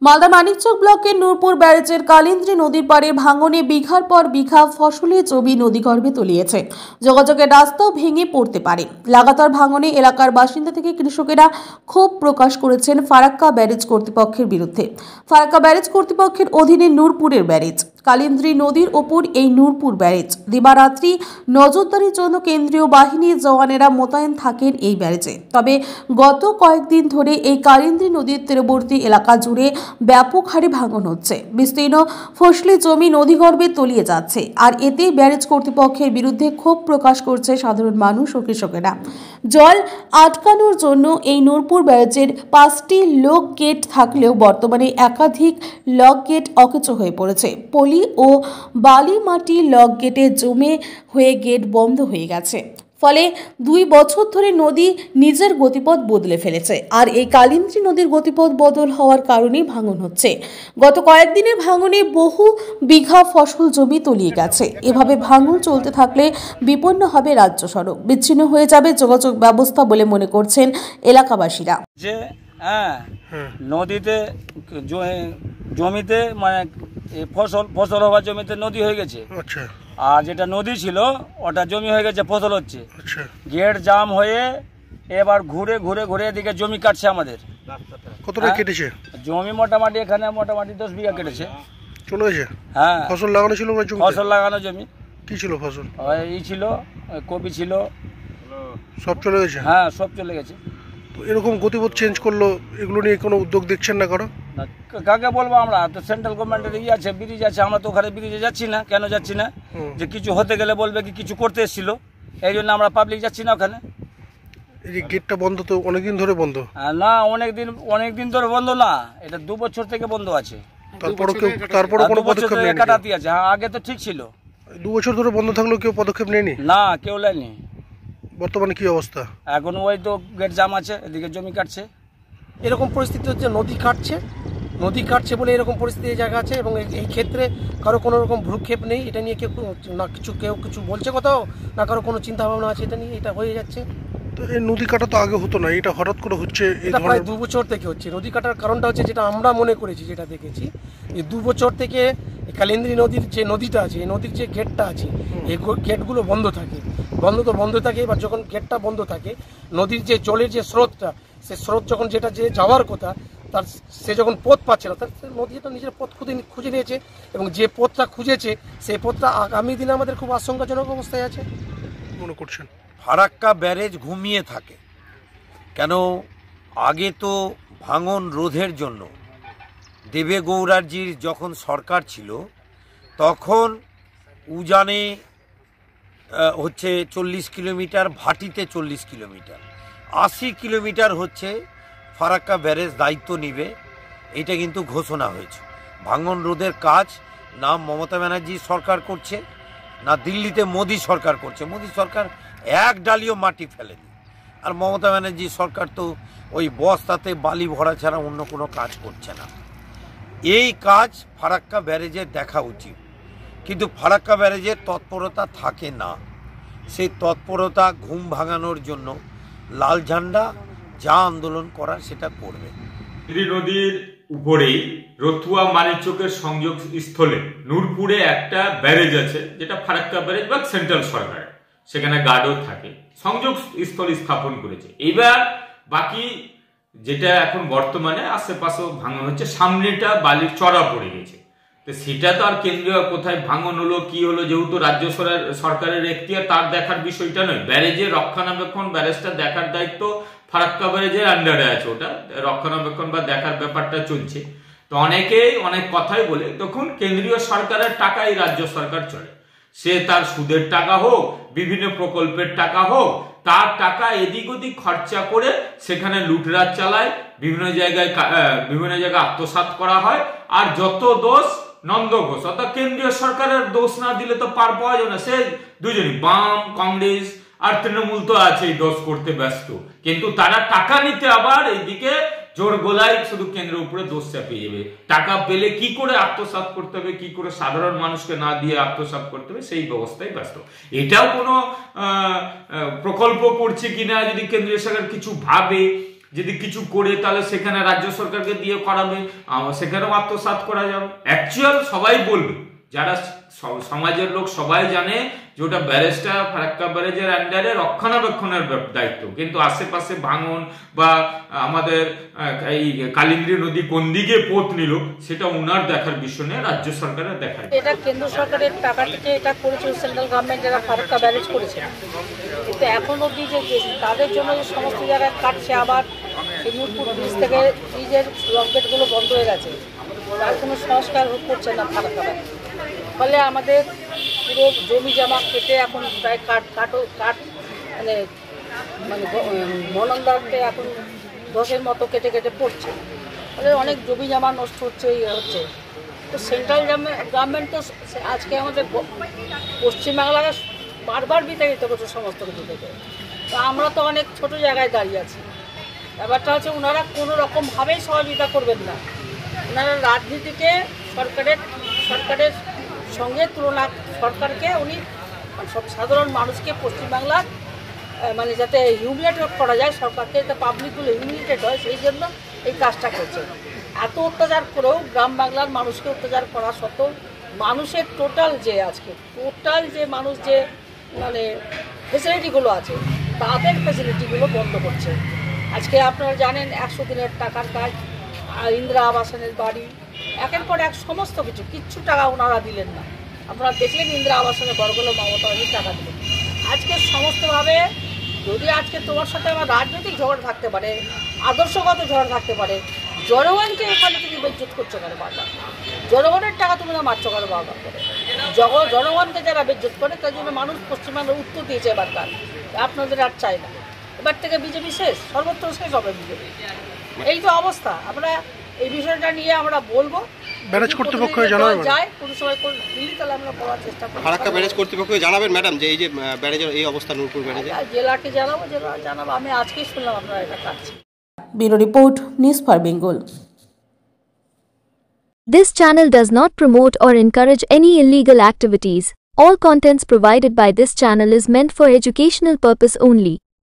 মালদা মানিকচক ব্লকের নূরপুর ব্যারেজের কালিন্দ্রী নদীর পাড়ে ভাঙনে বিঘার পর বিঘা ফসলি জমি নদীগর্ভে তলিয়েছে। যোগাযোগের রাস্তাও ভেঙে পড়তে পারে। লাগাতার ভাঙনে এলাকার বাসিন্দা থেকে কৃষকেরা ক্ষোভ প্রকাশ করেছেন ফারাক্কা ব্যারেজ কর্তৃপক্ষের বিরুদ্ধে। ফারাক্কা ব্যারেজ কর্তৃপক্ষের অধীনে নূরপুরের ব্যারেজ, কালিন্দ্রী নদীর ওপর এই নূরপুর ব্যারেজ। দিবারাত্রি নজরদারির জন্য কেন্দ্রীয় বাহিনীর জওয়ানেরা মোতায়েন থাকেন এই ব্যারেজে। তবে গত কয়েকদিন ধরে এই কালিন্দ্রী নদীর তীরবর্তী এলাকা জুড়ে ব্যাপক হারে ভাঙন হচ্ছে। বিস্তীর্ণ ফসলি জমি নদীগর্ভে তলিয়ে যাচ্ছে, আর এতে ব্যারেজ কর্তৃপক্ষের বিরুদ্ধে ক্ষোভ প্রকাশ করছে সাধারণ মানুষ ও কৃষকেরা। জল আটকানোর জন্য এই নূরপুর ব্যারেজের 5টি লক গেট থাকলেও বর্তমানে একাধিক লক গেট অকেজো হয়ে পড়েছে। পলি ও বালি মাটি লক গেটে জমে হয়ে গেট বন্ধ হয়ে গেছে। ফলে 2 বছর ধরে নদী নিজের গতিপথ বদলে ফেলেছে, আর এই কালিন্দ্রী নদীর গতিপথ বদল হওয়ার কারণেই ভাঙন হচ্ছে। গত কয়েকদিনের ভাঙনে বহু বিঘা ফসল জমি তলিয়ে গেছে। এভাবে ভাঙন চলতে থাকলে বিপন্ন হবে রাজ্য সড়ক, বিচ্ছিন্ন হয়ে যাবে যোগাযোগ ব্যবস্থা বলে মনে করছেন এলাকাবাসীরা। যে নদীতে জমিতে মানে ফসল হওয়ার জমিতে নদী হয়ে গেছে। আচ্ছা। আর যেটা নদী ছিল ওটা জমি হয়ে গেছে, ফসল হচ্ছে। আচ্ছা। গেট জাম হয়ে এবার ঘুরে ঘুরে ঘুরে এদিকে জমি কাটছে আমাদের। কতটা কেটেছে জমি? মোটামুটি এখানে 10 বিঘা কেটেছে। চলে গেছে? হ্যাঁ। ফসল লাগানো ছিল? ফসল লাগানো জমি। কি ছিল ফসল? ছিল কপি ছিল, সব চলে গেছে। হ্যাঁ, সব চলে গেছে। তো এরকম গতিপথ চেঞ্জ করলো, এগুলো নিয়ে কোনো উদ্যোগ দেখছেন না কারো? কাকে বলবো, আমরা তো সেন্ট্রাল গভর্নমেন্টের আছে, ব্রিজ আছে, আমরা তো ওখানে ব্রিজে যাচ্ছি না। কেন যাচ্ছি না? যে কিছু হতে গেলে বলবে কি কিছু করতে এসেছিল, এই জন্য আমরা পাবলিক যাচ্ছি না ওখানে। এই যে গেটটা বন্ধ, তো অনেকদিন ধরে বন্ধ? না, অনেকদিন ধরে বন্ধ না, এটা 2 বছর থেকে বন্ধ আছে। তারপরে কোনো পদক্ষেপ নেই? কাটাতি আছে। হ্যাঁ, আগে তো ঠিক ছিল। 2 বছর ধরে বন্ধ থাকলেও কেউ পদক্ষেপ নেয়নি? না, কেউ নেয়নি। বর্তমানে কি অবস্থা? এখন ওই তো গেট জাম আছে, এদিকে জমি কাটছে। এরকম পরিস্থিতি হচ্ছে, নদী কাটছে বলে এরকম পরিস্থিতি জায়গা আছে। এবং এই ক্ষেত্রে কারো কোনো রকম ভ্রুক্ষেপ নেই। এটা নিয়ে কেউ কিছু বলছে কোথাও, না কারো কোনো চিন্তা ভাবনা আছে এটা নিয়ে। এটা হয়ে যাচ্ছে। তো এই নদী কাটা তো আগে হতো না, এটা হঠাৎ করে হচ্ছে? এটা প্রায় 2 বছর থেকে হচ্ছে। নদী কাটার কারণটা হচ্ছে, যেটা আমরা মনে করেছি, যেটা দেখেছি, এই 2 বছর থেকে কালিন্দ্রী নদীর যে নদীটা আছে, এই নদীর যে গেটটা আছে, এই গেটগুলো বন্ধ থাকে। এবার যখন গেটটা বন্ধ থাকে, নদীর যে জলের যে স্রোতটা, সে স্রোত যখন যে যাওয়ার কথা, সে যখন পথ পাচ্ছে না, তার নদীটা নিজের পথ খুঁজে নিয়েছে। এবং যে পথটা খুঁজেছে, সেই পথটা আগামী দিনে আমাদের খুব আশঙ্কাজনক অবস্থায় আছে মনে করছেন। ফারাক্কা ব্যারেজ ঘুমিয়ে থাকে কেন? আগে তো ভাঙন রোধের জন্য দেবেগৌড়াজির যখন সরকার ছিল, তখন উজানে হচ্ছে 40 কিলোমিটার, ভাটিতে 40 কিলোমিটার, 80 কিলোমিটার হচ্ছে ফারাক্কা ব্যারেজ দায়িত্ব নিবে। এটা কিন্তু ঘোষণা হয়েছে। ভাঙন রোধের কাজ না মমতা ব্যানার্জি সরকার করছে, না দিল্লিতে মোদি সরকার করছে। মোদি সরকার এক ডালিও মাটি ফেলেনি, আর মমতা ব্যানার্জি সরকার তো ওই বস্তাতে বালি ভরা ছাড়া অন্য কোনো কাজ করছে না। এই কাজ ফারাক্কা ব্যারেজের দেখা উচিত, কিন্তু ফারাক্কা ব্যারেজের তৎপরতা থাকে না। সেই তৎপরতা ঘুম ভাঙানোর জন্য লাল ঝান্ডা যা আন্দোলন করার সেটা করবে। নদীর উপরেই রতুয়া মানিকচকের সংযোগ স্থলে নূরপুরে একটা ব্যারেজ আছে, যেটা ফারাক্কা ব্যারেজ বা সেন্ট্রাল সরকার, সেখানে গার্ডও থাকে, সংযোগ স্থল স্থাপন করেছে। এবার বাকি যেটা এখন বর্তমানে আশেপাশে ভাঙন হচ্ছে, সামনেটা বালির চড়া পড়ে গেছে। তো সেটা তো আর কেন্দ্রীয় কোথায় ভাঙন হলো কি হলো, যেহেতু রাজ্য সরকারের এখতিয়ার, তার দেখার বিষয়টা নয়। ব্যারেজের রক্ষণাবেক্ষণ, ব্যারেজটা দেখার দায়িত্ব ফারাক্কা ব্যারেজের আন্ডারে আছে। ওটা রক্ষণাবেক্ষণ বা দেখার ব্যাপারটা চলছে। তো অনেকেই অনেক কথাই বলে, তখন কেন্দ্রীয় সরকারের টাকাই রাজ্য সরকার চলে। সে তার সুদের টাকা হোক, বিভিন্ন প্রকল্পের টাকা হোক, তার টাকা এদিক ওদিক খরচা করে সেখানে লুটরাজ চালায়, বিভিন্ন জায়গায় আত্মসাৎ করা হয়। আর যত দোষ নন্দ ঘোষ, অর্থাৎ কেন্দ্রীয় সরকারের দোষ না দিলে তো পার পাওয়া যাবে না। সে দুজনই, বাম, কংগ্রেস আর তৃণমূল তো আছে এই দোষ করতে ব্যস্ত, কিন্তু তারা টাকা নিতে আবার এইদিকে জোর গোলায় শুধু কেন্দ্রের উপরে দোষ চাপিয়ে যাবে। টাকা পেলে কি করে আত্মসাৎ করতে হবে, কি করে সাধারণ মানুষকে না দিয়ে আত্মসাৎ করতে হবে, সেই ব্যবস্থায় ব্যস্ত। এটাও কোনো প্রকল্প করছে কিনা যদি কেন্দ্রীয় সরকার কিছু ভাবে, যদি কিছু করে তাহলে সেখানে রাজ্য সরকারকে দিয়ে করাবে, সেখানেও আত্মসাৎ করা যাবে। অ্যাকচুয়াল সবাই বলবে, যারা সমাজের লোক সবাই জানে যে ওটা ব্যারেজটা ফারাক্কা ব্যারেজের আন্ডারে রক্ষণাবেক্ষণের দায়িত্ব, কিন্তু আশেপাশে ভাঙন বা আমাদের এই কালিন্দী নদী কোন দিকে পথ নিল সেটা উনার দেখার বিষয় নেই, রাজ্য সরকারের দেখার। এটা কেন্দ্র সরকারের টাকা থেকে এটা করেছে, সেন্ট্রাল গভর্নমেন্ট যারা ফারাক্কা ব্যারেজ করেছে, কিন্তু এখন অব্দি যে তাদের জন্য যে সমস্ত জায়গায় কাটছে, আবার নূরপুর ব্রিজ থেকে ব্রিজের লকগেটগুলো বন্ধ হয়ে গেছে, তার কোনো সংস্কার করছে না ফারাক্কা ব্যারেজ। ফলে আমাদের পুরো জমি জমা কেটে এখন প্রায় কাঠ মানে মনন্দারকে এখন ধসের মতো কেটে কেটে পড়ছে, ফলে অনেক জমি জমা নষ্ট হচ্ছে, হচ্ছে। তো সেন্ট্রাল গভর্নমেন্ট তো আজকে আমাদের পশ্চিমবাংলাকে বারবার বিতাড়িত করছে সমস্ত কিছু থেকে। তো আমরা তো অনেক ছোট জায়গায় দাঁড়িয়ে আছি। ব্যাপারটা হচ্ছে ওনারা কোনো রকমভাবেই সহযোগিতা করবেন না। ওনারা রাজনীতিকে সরকারের সঙ্গে তুলনা, সরকারকে উনি সব সাধারণ মানুষকে পশ্চিমবাংলার মানে যাতে হিউমিলেটেড করা যায়, সরকারকে যাতে পাবলিকগুলো হিউমিলেটেড হয়, সেই জন্য এই কাজটা করছে। এত অত্যাচার করেও গ্রাম বাংলার মানুষকে অত্যাচার করা সত্ত্বেও মানুষের টোটাল যে মানুষ যে মানে ফেসিলিটিগুলো আছে, তাদের ফেসিলিটিগুলো বন্ধ করছে। আজকে আপনারা জানেন 100 দিনের টাকার কাজ, ইন্দিরা আবাসনের বাড়ি, একের পর এক সমস্ত কিচ্ছু টাকা ওনারা দিলেন না। আপনারা দেখলেন ইন্দিরা আবাসনের বড়গুলো মমতা টাকা দিলেন। আজকে সমস্তভাবে যদি আজকে তোমার সাথে আমার রাজনৈতিক ঝগড়া থাকতে পারে, আদর্শগত ঝগড়া থাকতে পারে, জনগণকে এখানে তুমি বেজ্জত করছো কেন বারবার? জনগণের টাকা তুমি না মারছো কেন বারবার করে? জনগণকে যারা বেজ্জত করে তার জন্য মানুষ পশ্চিমবঙ্গের উত্তর দিয়েছে এবারকার, আপনাদের আর চাই না। এবার থেকে বিজেপি শেষ, সর্বত্র শেষ হবে বিজেপি। এই তো অবস্থা। আমরা এই বিষয়টা নিয়ে আমরা বলবো, ব্যারেজ কর্তৃপক্ষকে জানাবেন, যায় কোনো সময় দিল্লি, তাহলে আমরা বলার চেষ্টা করব। ফারাক্কা ব্যারেজ কর্তৃপক্ষকে জানাবেন ম্যাডাম যে এই যে ব্যারেজের এই অবস্থা নূরপুর ব্যারেজে? জেলাকে জানাবো। আমি আজকেই শুনলাম আপনারা এটা কাটছেন। Bureau report, news for Bengal. This channel does not promote or encourage any illegal activities. All contents provided by this channel is meant for educational purpose only.